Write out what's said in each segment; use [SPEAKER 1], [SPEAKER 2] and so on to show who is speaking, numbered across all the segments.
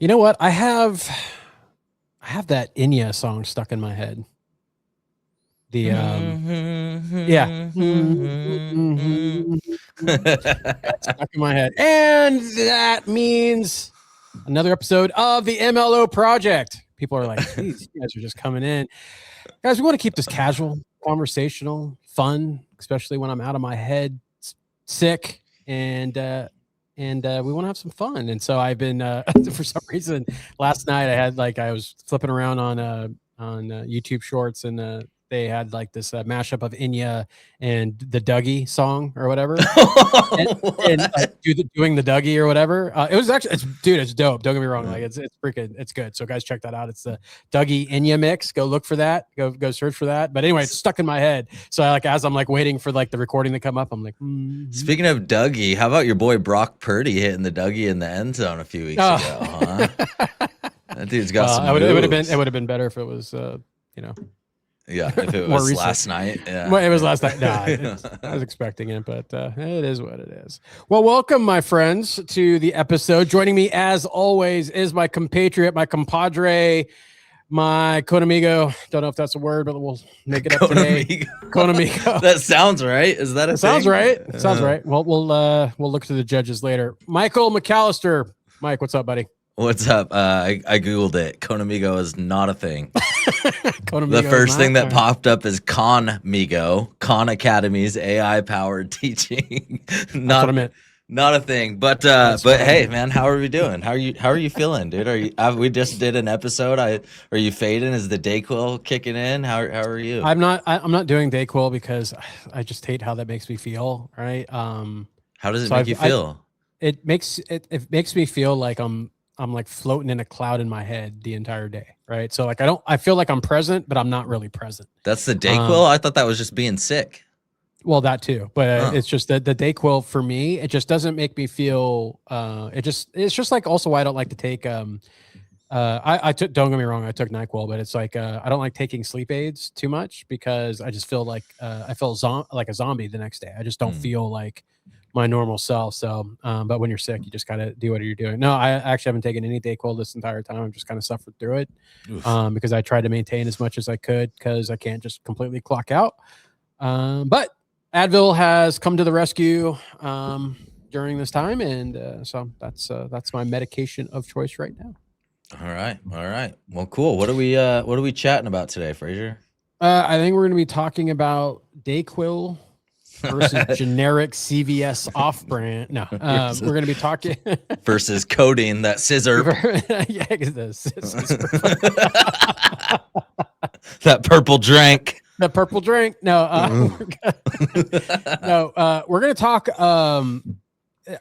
[SPEAKER 1] You know what? I have that Enya song stuck in my head. The yeah. That's stuck in my head. And that means another episode of the MLO project. People are like, geez, you guys are just coming in. Guys, we want to keep this casual, conversational, fun, especially when I'm out of my head, sick, and we want to have some fun. And so I've been for some reason last night I was flipping around on YouTube Shorts, and they had like this mashup of Enya and the Dougie song or whatever, and doing the Dougie or whatever. It was actually, it's dope. Don't get me wrong, like it's freaking, it's good. So guys, check that out. It's the Dougie Enya mix. Go look for that. Go search for that. But anyway, it's stuck in my head. So as I'm like waiting for like the recording to come up, I'm like,
[SPEAKER 2] Speaking of Dougie, how about your boy Brock Purdy hitting the Dougie in the end zone a few weeks ago? Huh? That dude's got some.
[SPEAKER 1] It would have been better if it was
[SPEAKER 2] Yeah, if it was last night. Yeah.
[SPEAKER 1] Well, it was last night. Nah, I was expecting it, but it is what it is. Well, welcome, my friends, to the episode. Joining me, as always, is my compatriot, my compadre, my conamigo. Don't know if that's a word, but we'll make it up today. Conamigo.
[SPEAKER 2] That sounds right. Is that a thing?
[SPEAKER 1] Sounds right. It sounds right. Well, we'll look to the judges later. Michael McAllister. Mike, what's up, buddy?
[SPEAKER 2] What's up? I Googled it. Conamigo is not a thing.
[SPEAKER 1] The
[SPEAKER 2] first thing that popped up is Conmigo, Khan Academy's AI-powered teaching. Not a thing. But hey, man, how are we doing? How are you feeling, dude? We just did an episode. Are you fading? Is the Dayquil kicking in? How are you?
[SPEAKER 1] I'm not doing Dayquil because I just hate how that makes me feel. Right?
[SPEAKER 2] How does it make you feel?
[SPEAKER 1] It makes me feel like I'm like floating in a cloud in my head the entire day, right? So like I feel like I'm present, but I'm not really present. That's the
[SPEAKER 2] Dayquil? I thought that was just being sick.
[SPEAKER 1] Well, that too, but it's just that the Dayquil for me, it just doesn't make me feel. It's just like also why I don't like to take. Don't get me wrong, I took NyQuil, but it's like I don't like taking sleep aids too much because I just feel like I feel like a zombie the next day. I just don't feel like my normal self. So, but when you're sick, you just gotta do what you're doing. No, I actually haven't taken any Dayquil this entire time. I've just kind of suffered through it because I tried to maintain as much as I could because I can't just completely clock out. But Advil has come to the rescue during this time, and so that's my medication of choice right now.
[SPEAKER 2] All right. Well, cool. What are we chatting about today, Fraser?
[SPEAKER 1] I think we're going to be talking about Dayquil versus generic CVS off-brand. No, we're going to be talking
[SPEAKER 2] versus codeine that scissor.
[SPEAKER 1] Yeah, the scissor.
[SPEAKER 2] That purple drink.
[SPEAKER 1] The purple drink. No, we're going to talk.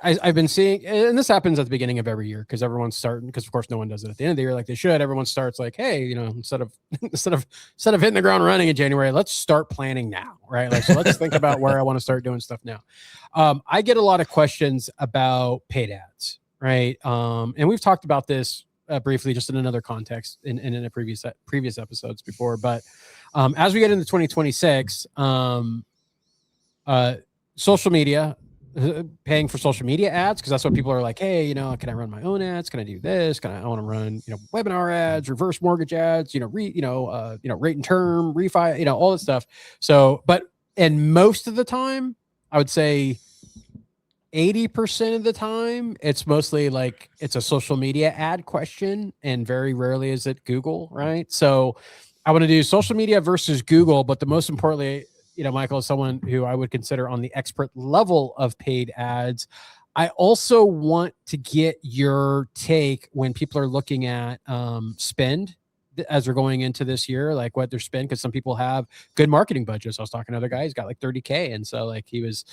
[SPEAKER 1] I've been seeing, and this happens at the beginning of every year because everyone's starting. Because of course, no one does it at the end of the year like they should. Everyone starts like, hey, instead of hitting the ground running in January, let's start planning now, right? Like, so let's think about where I want to start doing stuff now. I get a lot of questions about paid ads, right? And we've talked about this briefly, just in another context in a previous episodes before. But as we get into 2026, social media. Paying for social media ads because that's what people are like. Hey, can I run my own ads? Can I do this? I want to run, webinar ads, reverse mortgage ads, rate and term, refi, all this stuff. So, and most of the time, I would say 80% of the time, it's mostly like it's a social media ad question, and very rarely is it Google, right? So, I want to do social media versus Google, but the most importantly, Michael is someone who I would consider on the expert level of paid ads. I also want to get your take when people are looking at spend as they're going into this year, like what they're spending, because some people have good marketing budgets. I was talking to another guy, he's got like 30K. And so like he was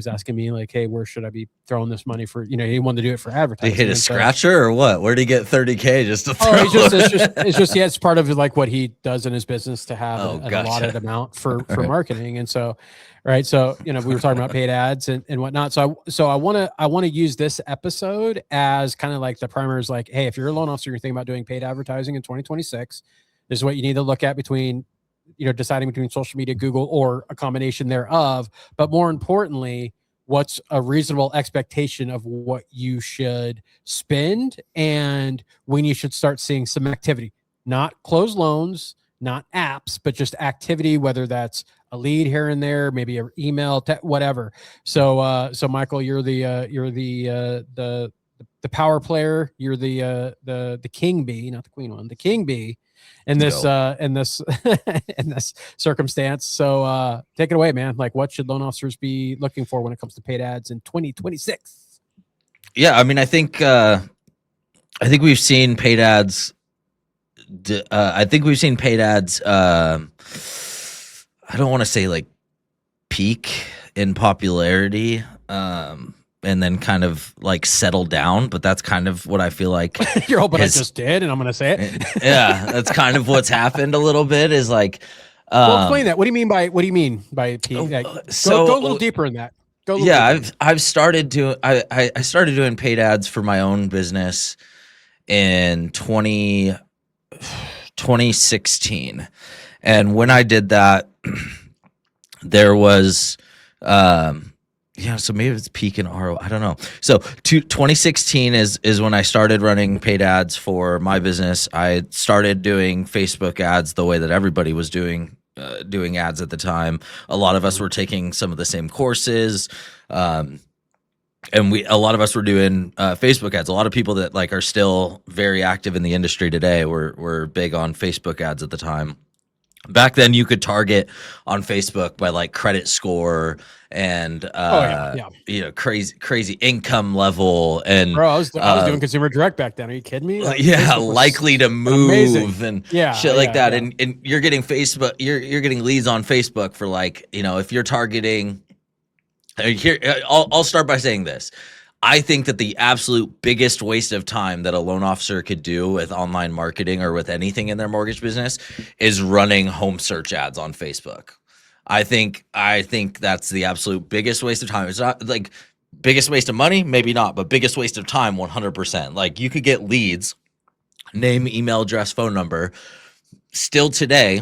[SPEAKER 1] asking me like, hey, where should I be throwing this money for? He wanted to do it for advertising.
[SPEAKER 2] They hit a scratcher or what? Where'd he get 30K just to throw?
[SPEAKER 1] It's part of like what he does in his business to have an allotted amount for marketing. And so, right. So, we were talking about paid ads and whatnot. So I want to use this episode as kind of like the primer is like, hey, if you're a loan officer, you're thinking about doing paid advertising in 2026, this is what you need to look at between, deciding between social media, Google, or a combination thereof. But more importantly, what's a reasonable expectation of what you should spend and when you should start seeing some activity, not closed loans, not apps, but just activity, whether that's a lead here and there, maybe an email, whatever. So Michael, you're the power player. You're the king bee, not the queen one, the king bee in this in this in this circumstance. So take it away, man. Like, what should loan officers be looking for when it comes to paid ads in 2026?
[SPEAKER 2] Yeah, I mean, I think we've seen paid ads. I think we've seen paid ads. I don't want to say like peak in popularity, and then kind of like settle down, but that's kind of what I feel like.
[SPEAKER 1] You're hoping I just did, and I'm going to say it.
[SPEAKER 2] Yeah, that's kind of what's happened a little bit. Is like,
[SPEAKER 1] well, explain that. What do you mean by peak? Like, go a little deeper in that.
[SPEAKER 2] I've started to I started doing paid ads for my own business in 2016, and when I did that, there was so maybe it's peak in ROI. I don't know. So 2016 is when I started running paid ads for my business. I started doing Facebook ads the way that everybody was doing ads at the time. A lot of us were taking some of the same courses, and a lot of us were doing Facebook ads. A lot of people that like are still very active in the industry today were big on Facebook ads at the time. Back then, you could target on Facebook by like credit score and crazy income level. And
[SPEAKER 1] bro, I was doing consumer direct back then. Are you kidding me?
[SPEAKER 2] Likely to move and shit like that.
[SPEAKER 1] Yeah.
[SPEAKER 2] And you're getting Facebook, you're getting leads on Facebook for like, if you're targeting. Here, I'll start by saying this. I think that the absolute biggest waste of time that a loan officer could do with online marketing or with anything in their mortgage business is running home search ads on Facebook. I think that's the absolute biggest waste of time. It's not like biggest waste of money, maybe not, but biggest waste of time, 100%. Like you could get leads, name, email address, phone number, still today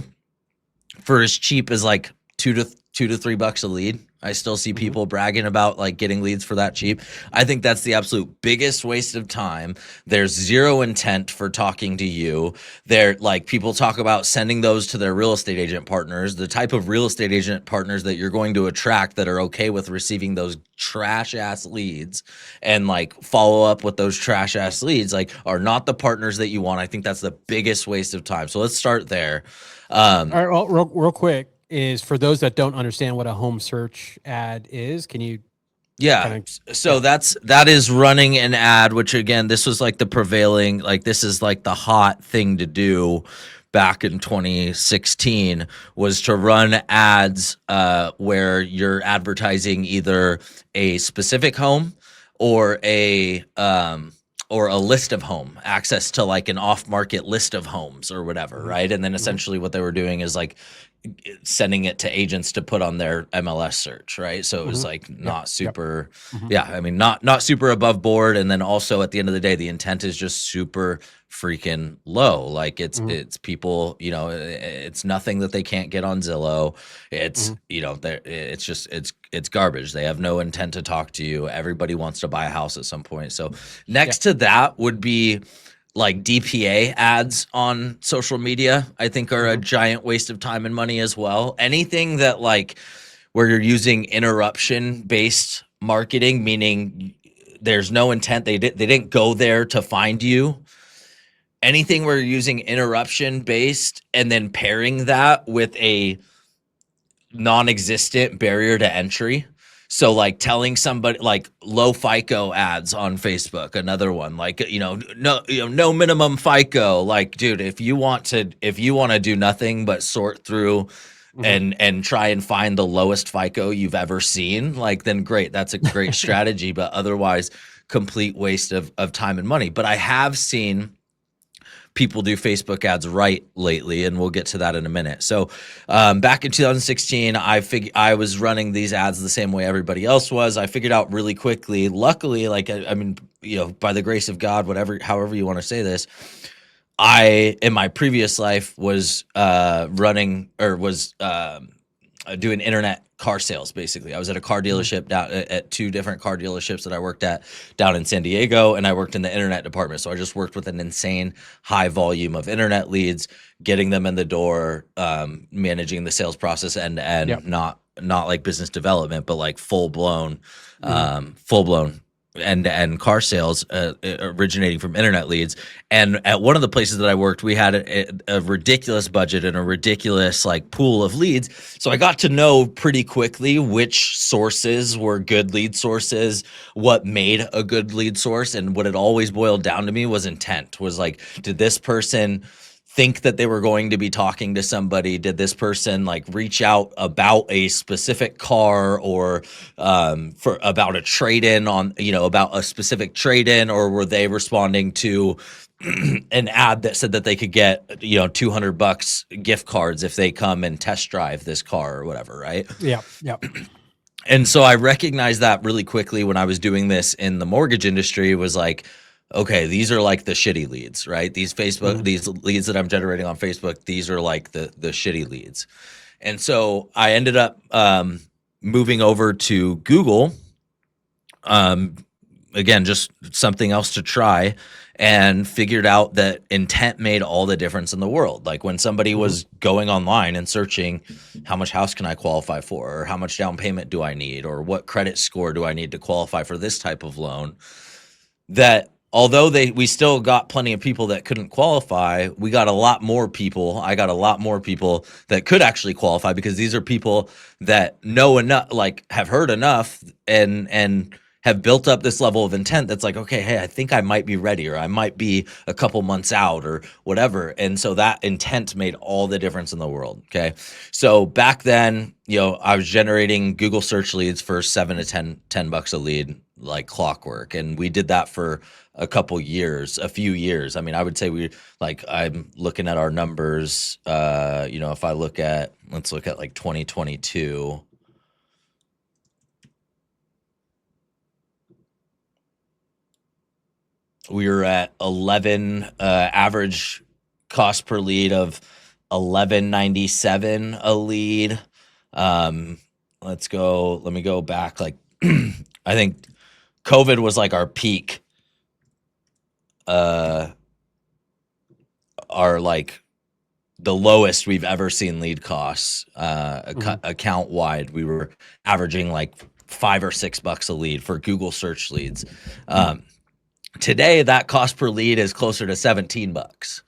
[SPEAKER 2] for as cheap as like $2 to $3 a lead. I still see people bragging about like getting leads for that cheap. I think that's the absolute biggest waste of time. There's zero intent for talking to you. They're like, people talk about sending those to their real estate agent partners. The type of real estate agent partners that you're going to attract that are okay with receiving those trash ass leads and like follow up with those trash ass leads, like are not the partners that you want. I think that's the biggest waste of time. So let's start there.
[SPEAKER 1] All right, well, real quick. Is for those that don't understand what a home search ad is, can you?
[SPEAKER 2] Yeah. So that is running an ad, which again, this was like the prevailing, like this is like the hot thing to do back in 2016 was to run ads where you're advertising either a specific home or a list of home, access to like an off-market list of homes or whatever, right? And then essentially what they were doing is like sending it to agents to put on their MLS search, right? So it was like not super, I mean, not super above board. And then also at the end of the day, the intent is just super freaking low. Like it's people, it's nothing that they can't get on Zillow. It's, it's just, it's garbage. They have no intent to talk to you. Everybody wants to buy a house at some point. So next to that would be like DPA ads on social media, I think are a giant waste of time and money as well. Anything that like where you're using interruption based marketing, meaning there's no intent. They didn't go there to find you. Anything where you're using interruption based and then pairing that with a non-existent barrier to entry. So like telling somebody like low FICO ads on Facebook, another one, like, no minimum FICO. Like, dude, if you want to do nothing but sort through and try and find the lowest FICO you've ever seen, like, then great. That's a great strategy, but otherwise complete waste of time and money. But I have seen people do Facebook ads right lately, and we'll get to that in a minute. So back in 2016, I was running these ads the same way everybody else was. I figured out really quickly, luckily, like, I mean, by the grace of God, however you want to say this, I, in my previous life, was doing internet car sales. Basically, I was at a car dealership down at 2 different car dealerships that I worked at down in San Diego, and I worked in the internet department. So I just worked with an insane high volume of internet leads, getting them in the door, managing the sales process end to end, not like business development, but like full blown end-to-end car sales originating from internet leads. And at one of the places that I worked, we had a ridiculous budget and a ridiculous like pool of leads. So I got to know pretty quickly which sources were good lead sources, what made a good lead source. And what it always boiled down to me was intent. Was like, did this person think that they were going to be talking to somebody? Did this person like reach out about a specific car, or about a trade-in on, about a specific trade-in, or were they responding to an ad that said that they could get, $200 gift cards if they come and test drive this car or whatever, right?
[SPEAKER 1] Yeah.
[SPEAKER 2] And so I recognized that really quickly when I was doing this in the mortgage industry. Was like, okay, these are like the shitty leads, right? These these leads that I'm generating on Facebook, these are like the shitty leads. And so I ended up moving over to Google. Again, just something else to try, and figured out that intent made all the difference in the world. Like when somebody was going online and searching, how much house can I qualify for, or how much down payment do I need, or what credit score do I need to qualify for this type of loan, that although we still got plenty of people that couldn't qualify, we got a lot more people. I got a lot more people that could actually qualify, because these are people that know enough, like have heard enough, and have built up this level of intent that's like, okay, hey, I think I might be ready, or I might be a couple months out, or whatever. And so that intent made all the difference in the world. Okay. So back then, I was generating Google search leads for $7 to $10 a lead, like clockwork. And we did that for a few years. I mean, I would say I'm looking at our numbers. If let's look at like 2022. We were at 11 average cost per lead of $11.97 a lead. Let me go back. Like, I think COVID was like our peak. Are like the lowest we've ever seen lead costs account wide. We were averaging like $5 or $6 a lead for Google search leads. Today, that cost per lead is closer to $17.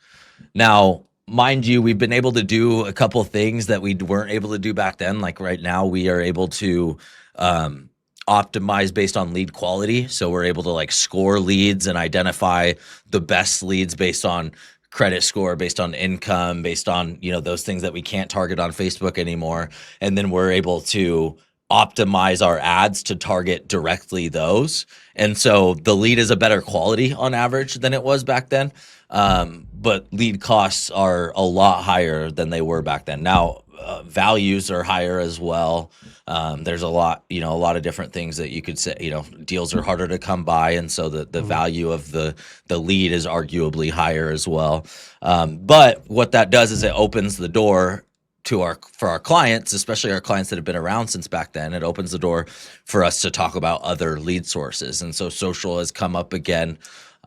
[SPEAKER 2] Now, mind you, we've been able to do a couple things that we weren't able to do back then. Like right now, we are able to optimize based on lead quality. So we're able to like score leads and identify the best leads based on credit score, based on income, based on, those things that we can't target on Facebook anymore. And then we're able to optimize our ads to target directly those. And so the lead is a better quality on average than it was back then. But lead costs are a lot higher than they were back then. Now, values are higher as well. There's a lot of different things that you could say, deals are harder to come by. And so the value of the lead is arguably higher as well. But what that does is it opens the door for our clients, especially our clients that have been around since back then. It opens the door for us to talk about other lead sources. And so social has come up again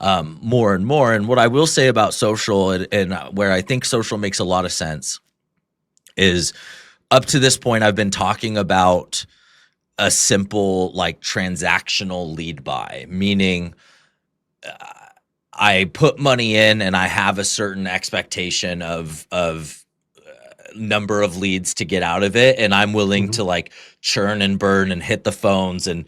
[SPEAKER 2] more and more. And what I will say about social, and where I think social makes a lot of sense, is up to this point, I've been talking about a simple like transactional lead buy, meaning I put money in and I have a certain expectation of number of leads to get out of it, and I'm willing to like churn and burn and hit the phones and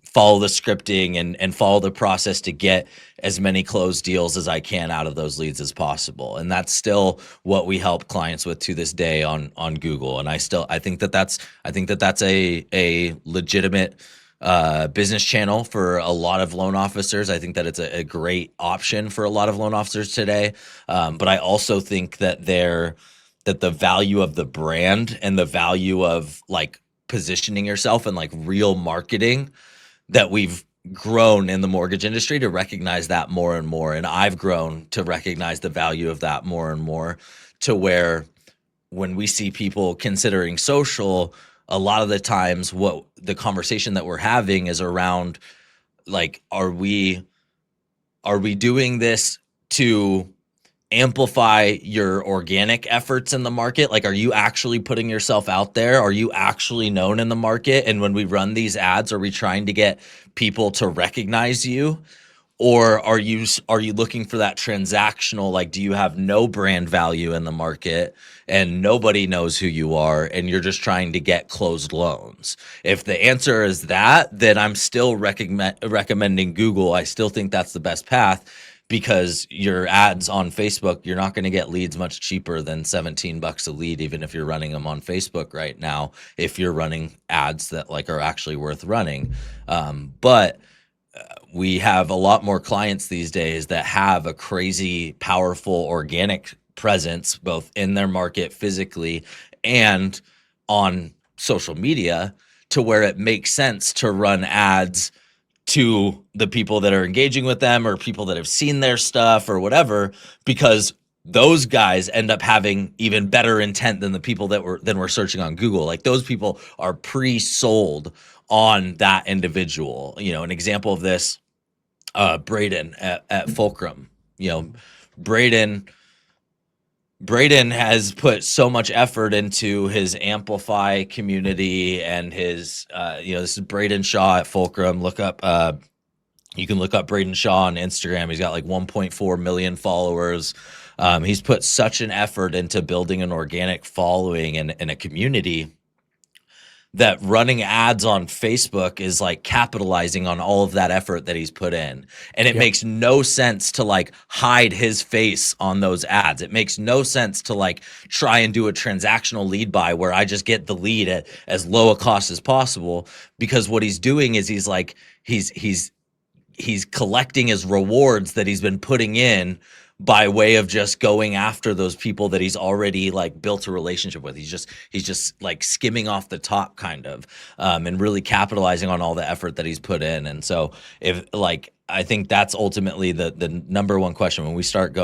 [SPEAKER 2] follow the scripting and follow the process to get as many closed deals as I can out of those leads as possible. And that's still what we help clients with to this day on Google. And I think that that's a legitimate business channel for a lot of loan officers. I think that it's a great option for a lot of loan officers today. But I also think that the value of the brand and the value of like positioning yourself and like real marketing, that we've grown in the mortgage industry to recognize that more and more. And I've grown to recognize the value of that more and more, to where when we see people considering social, a lot of the times what the conversation that we're having is around, like, are we doing this to amplify your organic efforts in the market? Like, are you actually putting yourself out there? Are you actually known in the market? And when we run these ads, are we trying to get people to recognize you? Or are you looking for that transactional, like, do you have no brand value in the market and nobody knows who you are and you're just trying to get closed loans? If the answer is that, then I'm still recommending Google. I still think that's the best path, because your ads on Facebook, you're not going to get leads much cheaper than $17 a lead, even if you're running them on Facebook right now, if you're running ads that like are actually worth running. But we have a lot more clients these days that have a crazy powerful organic presence, both in their market physically and on social media, to where it makes sense to run ads to the people that are engaging with them or people that have seen their stuff or whatever, because those guys end up having even better intent than the people that were searching on Google. Like, those people are pre-sold on that individual. You know, an example of this, Braden at Fulcrum. You know, Braden has put so much effort into his Amplify community and his, this is Braden Shaw at Fulcrum. You can look up Braden Shaw on Instagram. He's got like 1.4 million followers. He's put such an effort into building an organic following and a community, that running ads on Facebook is like capitalizing on all of that effort that he's put in. And it makes no sense to like hide his face on those ads. It makes no sense to like try and do a transactional lead buy where I just get the lead at as low a cost as possible, because what he's doing is he's collecting his rewards that he's been putting in by way of just going after those people that he's already like built a relationship with. He's just like skimming off the top kind of, and really capitalizing on all the effort that he's put in. And so I think that's ultimately the number one question when we start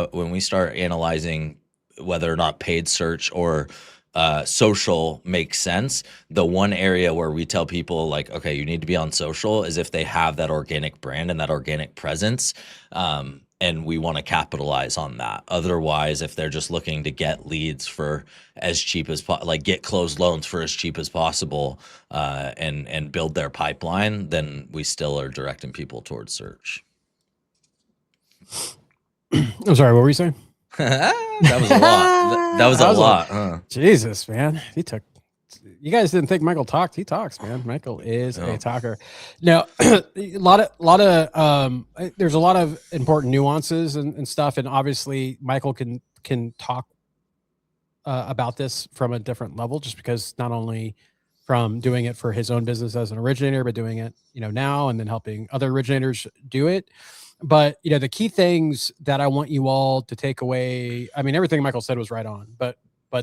[SPEAKER 2] analyzing whether or not paid search or social makes sense. The one area where we tell people like, okay, you need to be on social is if they have that organic brand and that organic presence. And we want to capitalize on that. Otherwise, if they're just looking to get leads for as cheap as get closed loans for as cheap as possible, and build their pipeline, then we still are directing people towards search.
[SPEAKER 1] I'm sorry, what were you saying?
[SPEAKER 2] That was a lot. That was a lot. Huh?
[SPEAKER 1] Jesus, man. You guys didn't think Michael talked. He talks, man. Michael is a talker. Now, there's a lot of important nuances and stuff. And obviously Michael can talk about this from a different level, just because not only from doing it for his own business as an originator, but doing it, now, and then helping other originators do it. But, the key things that I want you all to take away, I mean, everything Michael said was right on, but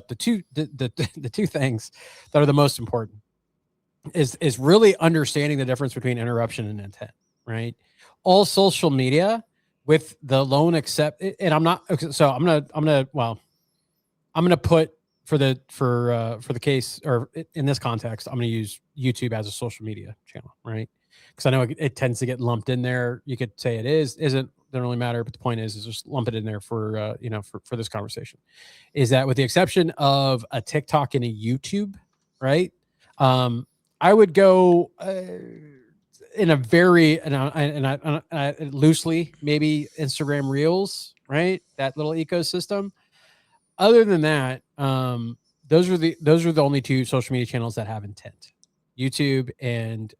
[SPEAKER 1] the two things that are the most important is really understanding the difference between interruption and intent, right? All social media with the loan accept, and I'm not, so I'm gonna put for the case, or in this context, I'm gonna use YouTube as a social media channel, right? Because I know it tends to get lumped in there. You could say it isn't, doesn't really matter, but the point is just lump it in there for for this conversation. Is that with the exception of a TikTok and a YouTube, right? I would go in a very and loosely maybe Instagram Reels, right? That little ecosystem. Other than that, those are the only two social media channels that have intent. YouTube and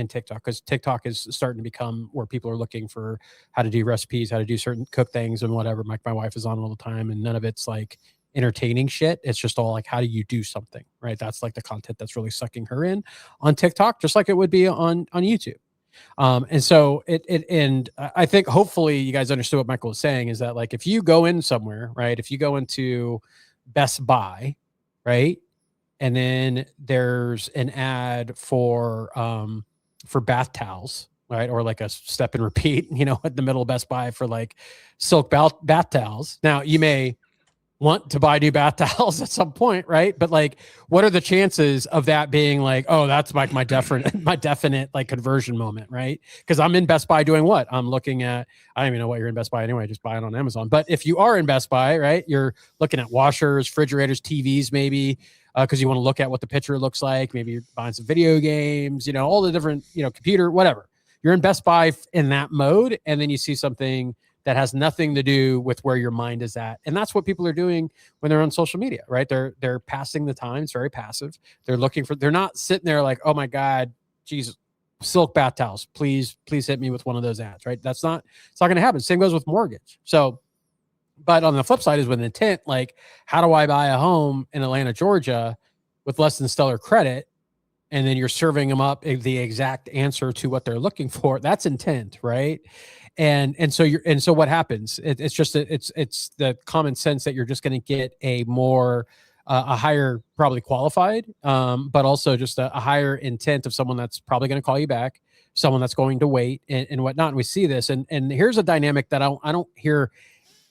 [SPEAKER 1] TikTok, because TikTok is starting to become where people are looking for how to do recipes, how to do certain cook things and whatever. My wife is on all the time, and none of it's like entertaining shit. It's just all like, how do you do something, right? That's like the content that's really sucking her in on TikTok, just like it would be on YouTube. And so and I think hopefully you guys understood what Michael was saying, is that like, if you go in somewhere, right? If you go into Best Buy, right? And then there's an ad for bath towels, right? Or like a step and repeat, at the middle of Best Buy for like silk bath towels. Now you may want to buy new bath towels at some point, right? But like, what are the chances of that being like, oh, that's like my definite like conversion moment, right? Because I'm in Best Buy doing what? I'm looking at, I don't even know what you're in Best Buy anyway, just buy it on Amazon. But if you are in Best Buy, right, you're looking at washers, refrigerators, TVs, maybe, because you want to look at what the picture looks like. Maybe you're buying some video games, all the different, computer, whatever. You're in Best Buy in that mode, and then you see something that has nothing to do with where your mind is at. And that's what people are doing when they're on social media, right? They're passing the time. It's very passive. They're not sitting there like, oh my God, Jesus, silk bath towels. Please hit me with one of those ads, right? It's not going to happen. Same goes with mortgage. So, but on the flip side is with intent, like, how do I buy a home in Atlanta, Georgia with less than stellar credit? And then you're serving them up the exact answer to what they're looking for. That's intent, right? And so what happens? It's the common sense that you're just going to get a more a higher probably qualified, but also just a higher intent of someone that's probably going to call you back, someone that's going to wait and whatnot. And we see this, and here's a dynamic that I don't hear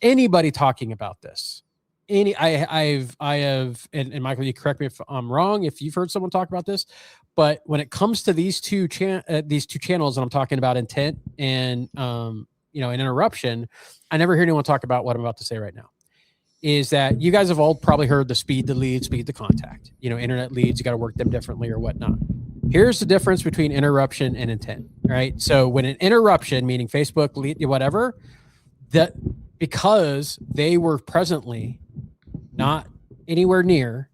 [SPEAKER 1] anybody talking about this. I have, and Michael, you correct me if I'm wrong, if you've heard someone talk about this, but when it comes to these two channels, and I'm talking about intent and, an interruption, I never hear anyone talk about what I'm about to say right now. Is that you guys have all probably heard the speed to lead, speed to contact, internet leads, you got to work them differently or whatnot. Here's the difference between interruption and intent, right? So when an interruption, meaning Facebook, lead, whatever, that because they were presently not anywhere near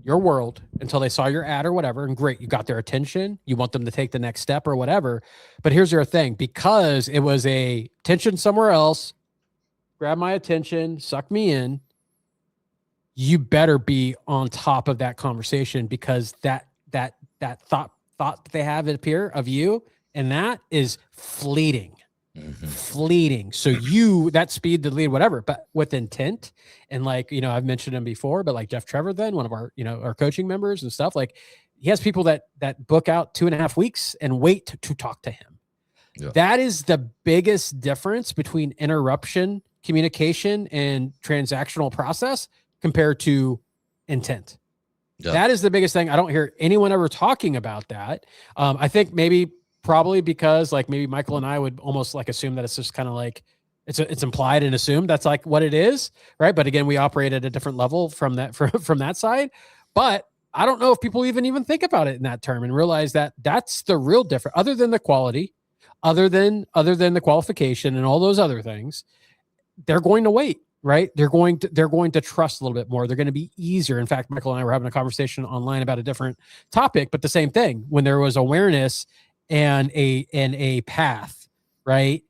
[SPEAKER 1] your world until they saw your ad or whatever, and great, you got their attention, you want them to take the next step or whatever. But here's your thing, because it was a attention somewhere else, grab my attention, suck me in, you better be on top of that conversation, because that thought that they have it appear of you, and that is fleeting. Fleeting. So that speed to lead, whatever, but with intent. And like, I've mentioned him before, but like Jeff Trevor, then one of our, our coaching members and stuff, like he has people that book out 2.5 weeks and wait to talk to him. Yeah. That is the biggest difference between interruption communication and transactional process compared to intent. Yeah. That is the biggest thing. I don't hear anyone ever talking about that. I think probably because like maybe Michael and I would almost like assume that it's just kind of like it's implied and assumed that's like what it is, right? But again, we operate at a different level from that side. But I don't know if people even think about it in that term and realize that that's the real difference, other than the quality, other than the qualification and all those other things. They're going to wait, right? They're going to trust a little bit more. They're going to be easier. In fact, Michael and I were having a conversation online about a different topic, but the same thing. When there was awareness and a path, right,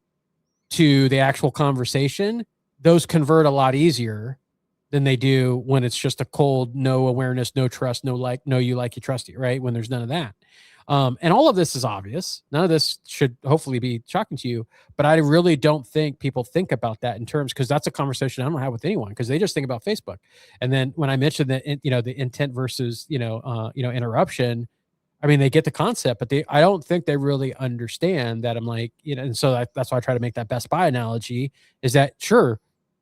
[SPEAKER 1] to the actual conversation, those convert a lot easier than they do when it's just a cold, no awareness, no trust, no you like, you trust you, right? When there's none of that. And all of this is obvious. None of this should hopefully be shocking to you, but I really don't think people think about that in terms, because that's a conversation I don't have with anyone, because they just think about Facebook. And then when I mentioned that, the intent versus, interruption, I mean, they get the concept, but I don't think they really understand that. I'm like, and so that's why I try to make that Best Buy analogy, is that sure,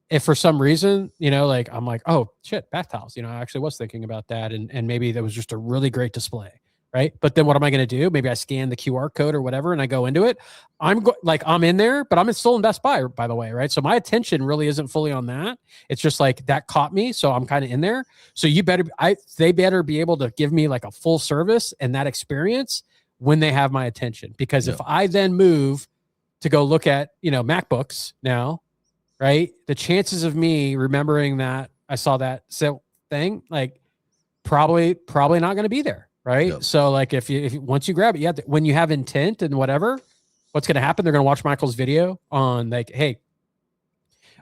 [SPEAKER 1] if for some reason, like I'm like, oh shit, bath towels, I actually was thinking about that. And maybe that was just a really great display. Right. But then what am I going to do? Maybe I scan the QR code or whatever, and I go into it. I'm in there, but I'm still in Best Buy, by the way. Right. So my attention really isn't fully on that. It's just like that caught me. So I'm kind of in there. So they better be able to give me like a full service and that experience when they have my attention. Because if I then move to go look at, MacBooks now, right, the chances of me remembering that I saw that thing, like probably not going to be there. Right. Yep. So like if you once you grab it, when you have intent and whatever, what's going to happen? They're going to watch Michael's video on like, hey,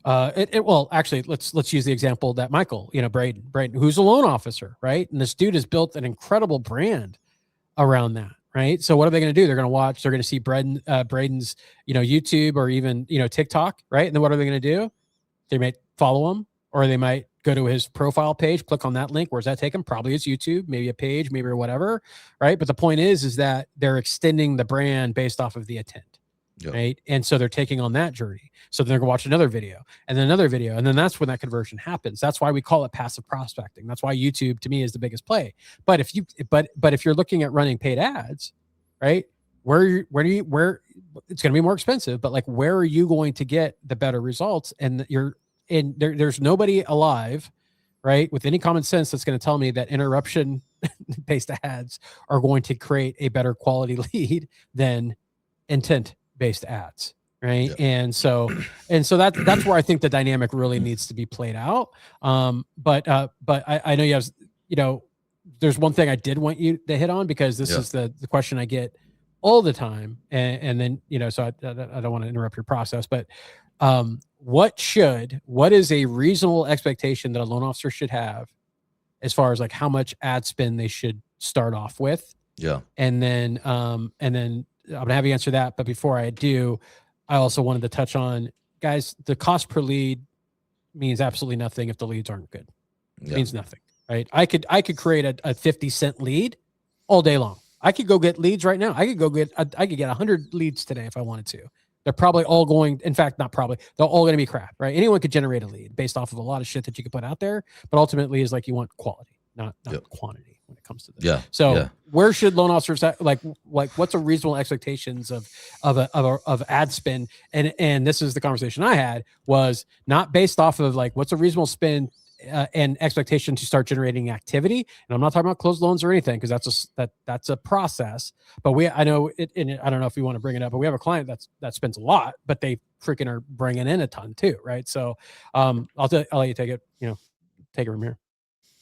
[SPEAKER 1] well, actually, let's use the example that Michael, Braden, who's a loan officer, right? And this dude has built an incredible brand around that. Right. So what are they going to do? They're going to see Braden's, YouTube or even, TikTok. Right. And then what are they going to do? They might follow him, or they might go to his profile page, click on that link. Where's that take him? Probably it's YouTube, maybe a page, maybe or whatever. Right. But the point is that they're extending the brand based off of the intent.
[SPEAKER 2] Yep.
[SPEAKER 1] right? And so they're taking on that journey. So they're gonna watch another video and then another video, and then that's when that conversion happens. That's why we call it passive prospecting. That's why YouTube to me is the biggest play. But if if you're looking at running paid ads, right? Where it's going to be more expensive, but like where are you going to get the better results? And there's nobody alive, right, with any common sense that's going to tell me that interruption based ads are going to create a better quality lead than intent based ads. Right.
[SPEAKER 2] Yep.
[SPEAKER 1] And so that's where I think the dynamic really needs to be played out. But I know you have, there's one thing I did want you to hit on, because this is the question I get all the time. And then, so I don't want to interrupt your process, but what is a reasonable expectation that a loan officer should have as far as like how much ad spend they should start off with?
[SPEAKER 2] Yeah.
[SPEAKER 1] And then I'm gonna have you answer that. But before I do, I also wanted to touch on, guys, the cost per lead means absolutely nothing if the leads aren't good. It means nothing, right? I could create a 50-cent lead all day long. I could go get leads right now. I could get 100 leads today if I wanted to. They're probably all going, in fact, not probably, they're all going to be crap, right? Anyone could generate a lead based off of a lot of shit that you could put out there, but ultimately is like you want quality, not quantity when it comes to this. So where should loan officers like what's a reasonable expectations of ad spend? And this is the conversation I had, was not based off of like what's a reasonable spend and expectation to start generating activity. And I'm not talking about closed loans or anything, because that's a process. But I know it, and I don't know if you want to bring it up, but we have a client that spends a lot, but they freaking are bringing in a ton too, right? So I'll let you take it, take it from here.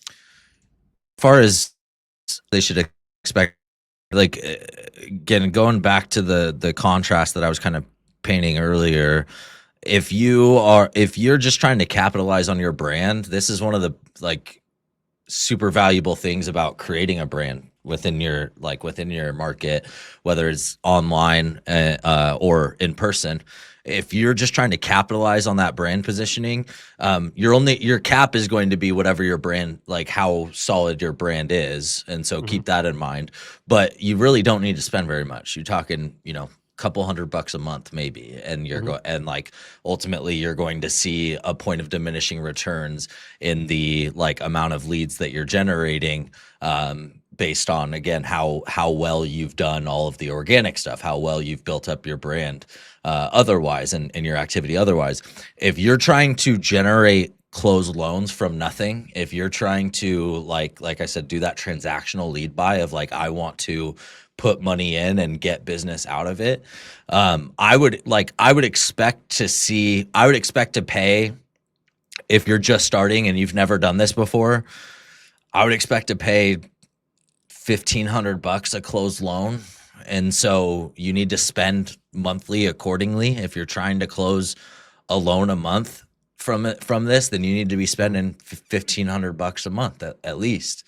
[SPEAKER 2] As far as they should expect, like, again, going back to the contrast that I was kind of painting earlier, if you're just trying to capitalize on your brand, this is one of the like super valuable things about creating a brand within your market, whether it's online or in person. If you're just trying to capitalize on that brand positioning, your cap is going to be whatever your brand, like how solid your brand is. And so keep that in mind, but you really don't need to spend very much. You're talking, couple $100 a month maybe, and you're and like ultimately you're going to see a point of diminishing returns in the like amount of leads that you're generating, based on, again, how well you've done all of the organic stuff, how well you've built up your brand otherwise, and your activity otherwise. If you're trying to generate closed loans from nothing, if you're trying to like I said, do that transactional lead buy of like, I want to put money in and get business out of it, I would expect to pay, if you're just starting and you've never done this before, I would expect to pay $1,500 a closed loan. And so you need to spend monthly accordingly. If you're trying to close a loan a month from this, then you need to be spending $1,500 a month at least.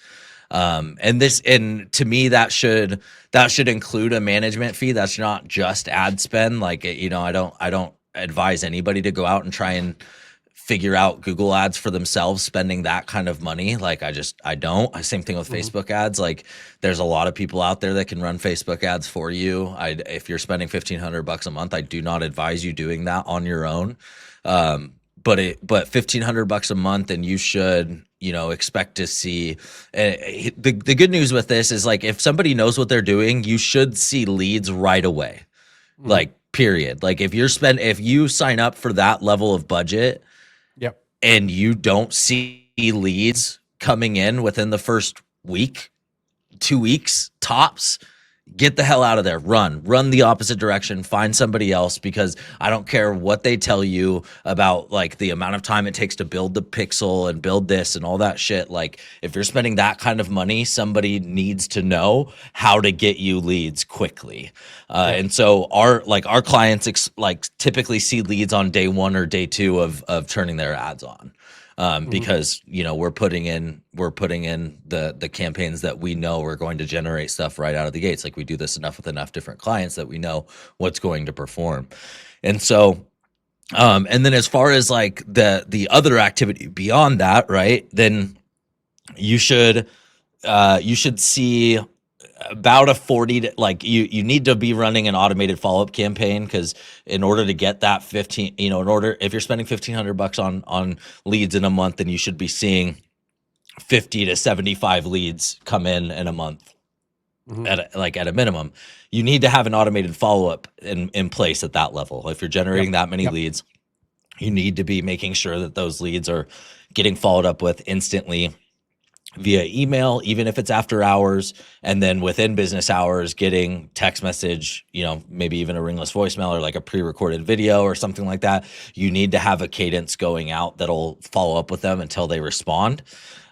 [SPEAKER 2] And to me, that should include a management fee. That's not just ad spend. Like, I don't advise anybody to go out and try and figure out Google ads for themselves, spending that kind of money. Like I don't. Same thing with Facebook ads. Like there's a lot of people out there that can run Facebook ads for you. If you're spending $1,500 a month, I do not advise you doing that on your own. But $1,500 a month, and you should, expect to see. The good news with this is, like, if somebody knows what they're doing, you should see leads right away. Like, period. Like if you sign up for that level of budget, and you don't see leads coming in within the first week, 2 weeks tops, get the hell out of there. Run the opposite direction. Find somebody else, because I don't care what they tell you about like the amount of time it takes to build the pixel and build this and all that shit. Like if you're spending that kind of money, somebody needs to know how to get you leads quickly. And so our clients typically see leads on day 1 or day 2 of turning their ads on. Because we're putting in the campaigns that we know are going to generate stuff right out of the gates. Like we do this with enough different clients that we know what's going to perform. And so and then as far as like the other activity beyond that, right, then you should see about a 40 to, like, you need to be running an automated follow-up campaign, because in order to get that 15, you know, if you're spending $1,500 on leads in a month, then you should be seeing 50 to 75 leads come in a month. At a minimum. You need to have an automated follow-up in place at that level. If you're generating that many leads, you need to be making sure that those leads are getting followed up with instantly via email, even if it's after hours, and then within business hours, getting text message, you know, maybe even a ringless voicemail or like a pre-recorded video or something like that. You need to have a cadence going out that'll follow up with them until they respond.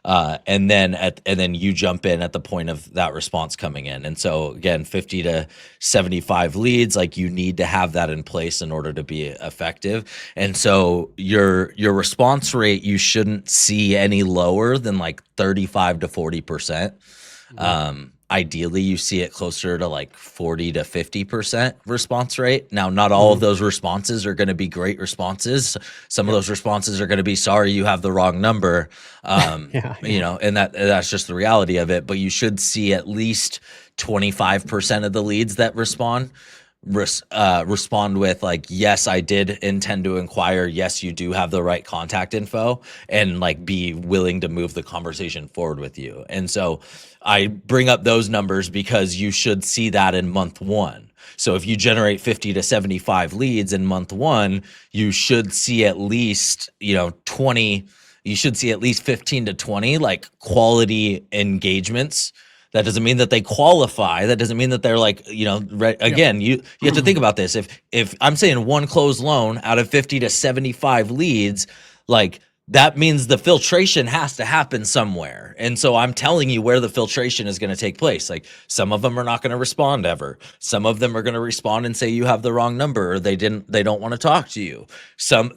[SPEAKER 2] And then you jump in at the point of that response coming in. And so again, 50 to 75 leads, like, you need to have that in place in order to be effective. And so your response rate, you shouldn't see any lower than like 35 to 40%. Ideally, you see it closer to like 40 to 50% response rate. Now, not all of those responses are going to be great responses. Some of those responses are going to be, sorry, you have the wrong number. You know, and that's just the reality of it. But you should see at least 25% of the leads that respond with like, yes, I did intend to inquire. Yes, you do have the right contact info, and like be willing to move the conversation forward with you. And so I bring up those numbers because you should see that in month one. So if you generate 50 to 75 leads in month one, you should see at least, you know, 20, you should see at least 15 to 20 like quality engagements. That doesn't mean that they qualify. That doesn't mean that they're like, you know, again, you have to think about this. If I'm saying one closed loan out of 50 to 75 leads, like, that means the filtration has to happen somewhere. And so I'm telling you where the filtration is going to take place. Like, some of them are not going to respond ever. Some of them are going to respond and say you have the wrong number, or they don't want to talk to you.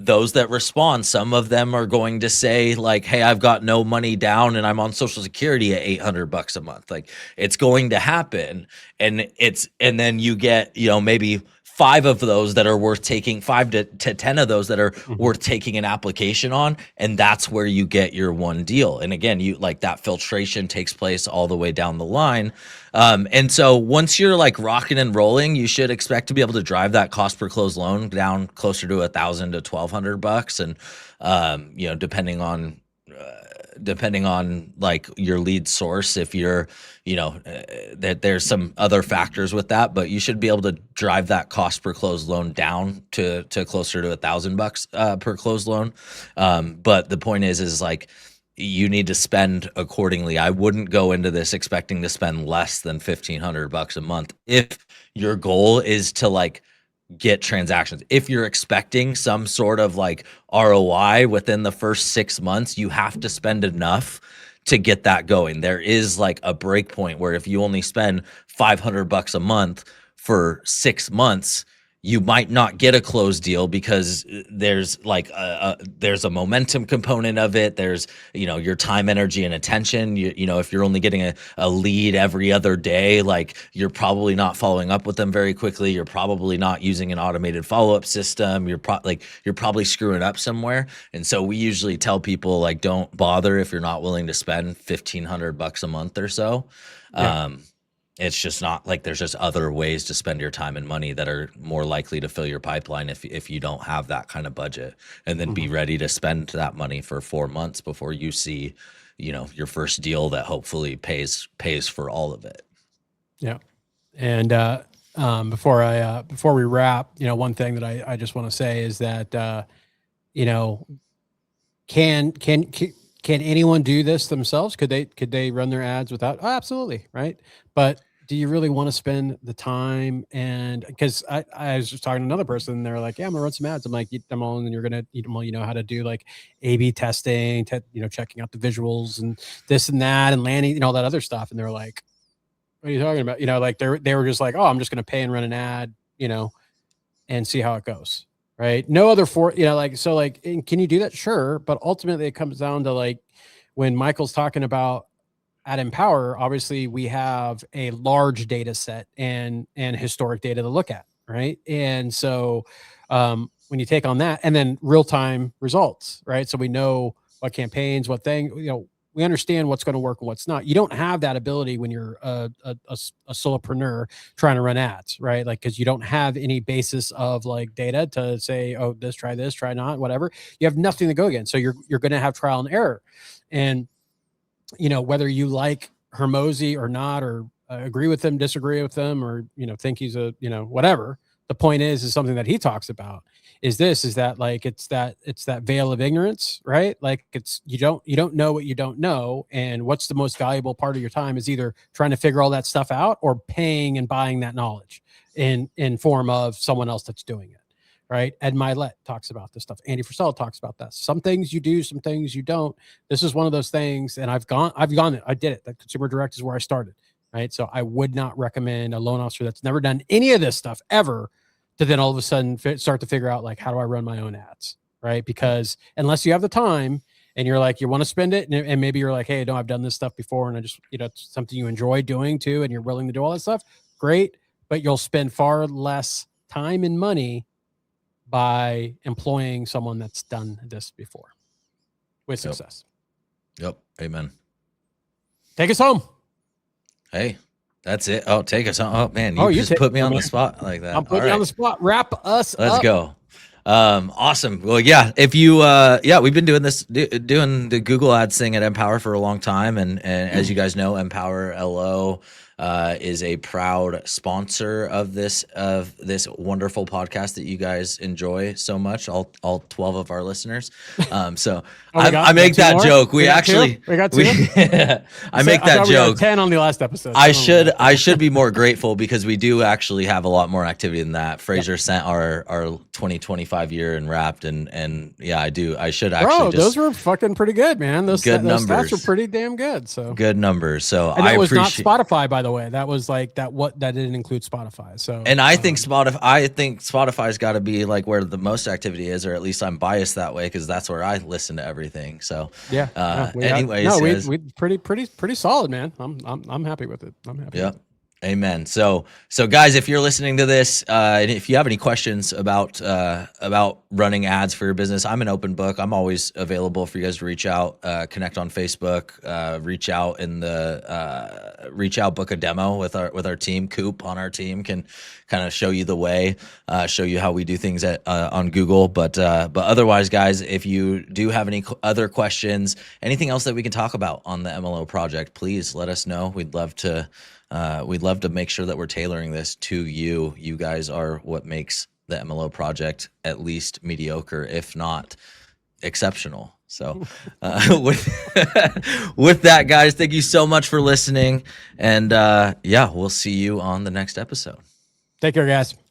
[SPEAKER 2] Those that respond, some of them are going to say like, hey, I've got no money down and I'm on Social Security at $800 a month. Like, it's going to happen. And then you get, you know, maybe 5 of those that are worth taking, 5 to 10 of those that are worth taking an application on. And that's where you get your one deal. And again, you like, that filtration takes place all the way down the line. And so once you're like rocking and rolling, you should expect to be able to drive that cost per closed loan down closer to $1,000 to $1,200. And, you know, depending on like your lead source, if you're, you know, that there's some other factors with that, but you should be able to drive that cost per closed loan down to closer to $1,000 per closed loan. But the point is like, you need to spend accordingly. I wouldn't go into this expecting to spend less than $1,500 a month if your goal is to like get transactions. If you're expecting some sort of like ROI within the first 6 months, you have to spend enough to get that going. There is like a break point where if you only spend $500 a month for 6 months, you might not get a closed deal, because there's like there's a momentum component of it. There's, you know, your time, energy, and attention. You know, if you're only getting a lead every other day, like, you're probably not following up with them very quickly. You're probably not using an automated follow-up system. You're probably screwing up somewhere. And so we usually tell people like, don't bother if you're not willing to spend $1,500 a month or so. It's just not like, there's just other ways to spend your time and money that are more likely to fill your pipeline if you don't have that kind of budget. And then be ready to spend that money for 4 months before you see, you know, your first deal that hopefully pays for all of it.
[SPEAKER 1] Yeah. And before we wrap, you know, one thing that I just want to say is that you know, can anyone do this themselves? Could they run their ads without? Oh, absolutely, right? But do you really want to spend the time? And because I was just talking to another person, and they're like, yeah, I'm gonna run some ads. I'm like, eat them all, and you're gonna eat them all. You know how to do like A/B testing, you know, checking out the visuals and this and that, and landing, you know, all that other stuff. And they're like, what are you talking about? You know, like they were just like, oh, I'm just gonna pay and run an ad, you know, and see how it goes. Right. No other you know, like, so like, can you do that? Sure. But ultimately it comes down to like, when Michael's talking about at Empower, obviously we have a large data set and historic data to look at. Right. And so when you take on that, and then real-time results, right? So we know what campaigns, what thing, you know, we understand what's going to work and what's not. You don't have that ability when you're a solopreneur trying to run ads, right? Like, because you don't have any basis of like data to say, oh, try this, try not, whatever. You have nothing to go against. So you're going to have trial and error. And, you know, whether you like Hormozi or not, or agree with him, disagree with him, or, you know, think he's a, you know, whatever. The point is something that he talks about is that like, it's that veil of ignorance, right? Like you don't know what you don't know. And what's the most valuable part of your time is either trying to figure all that stuff out or paying and buying that knowledge in form of someone else that's doing it. Right. Ed Milet talks about this stuff. Andy Frisell talks about that. Some things you do, some things you don't. This is one of those things. And I've gone it. I did it. That Consumer Direct is where I started. Right. So I would not recommend a loan officer that's never done any of this stuff ever to then all of a sudden start to figure out like, how do I run my own ads? Right. Because unless you have the time and you're like, you want to spend it, and maybe you're like, hey, no, I've done this stuff before. And I just, you know, it's something you enjoy doing too. And you're willing to do all that stuff. Great. But you'll spend far less time and money by employing someone that's done this before with success.
[SPEAKER 2] Yep. Amen.
[SPEAKER 1] Take us home.
[SPEAKER 2] Hey, that's it. Oh, take us home. Oh man, you just put me on the spot like that.
[SPEAKER 1] I'm putting you on the spot. Wrap us up.
[SPEAKER 2] Let's go. Awesome. Well, yeah, if you, we've been doing doing the Google Ads thing at Empower for a long time. And as you guys know, Empower LO, is a proud sponsor of this wonderful podcast that you guys enjoy so much, all 12 of our listeners. So I make that joke. We got two. I make that joke.
[SPEAKER 1] 10 on the last episode.
[SPEAKER 2] I should be more grateful because we do actually have a lot more activity than that. Fraser sent our 2025 year and wrapped, and yeah, I do. I should actually.
[SPEAKER 1] Bro, those were fucking pretty good, man. Those numbers. Stats were pretty damn good. So
[SPEAKER 2] good numbers. So
[SPEAKER 1] and that was not Spotify, by the way. That was like that didn't include Spotify. So
[SPEAKER 2] and I think Spotify's got to be like where the most activity is, or at least I'm biased that way because that's where I listen to everything. So
[SPEAKER 1] yeah. We pretty solid, man. I'm happy with it. I'm happy.
[SPEAKER 2] Yeah. Amen. So guys, if you're listening to this, and if you have any questions about running ads for your business, I'm an open book. I'm always available for you guys to reach out, connect on Facebook, reach out, book a demo with our team. Coop on our team can kind of show you the way, show you how we do things on Google. But otherwise, guys, if you do have any other questions, anything else that we can talk about on the MLO project, please let us know. We'd love to make sure that we're tailoring this to you. You guys are what makes the MLO project at least mediocre, if not exceptional. So with that, guys, thank you so much for listening. And we'll see you on the next episode.
[SPEAKER 1] Take care, guys.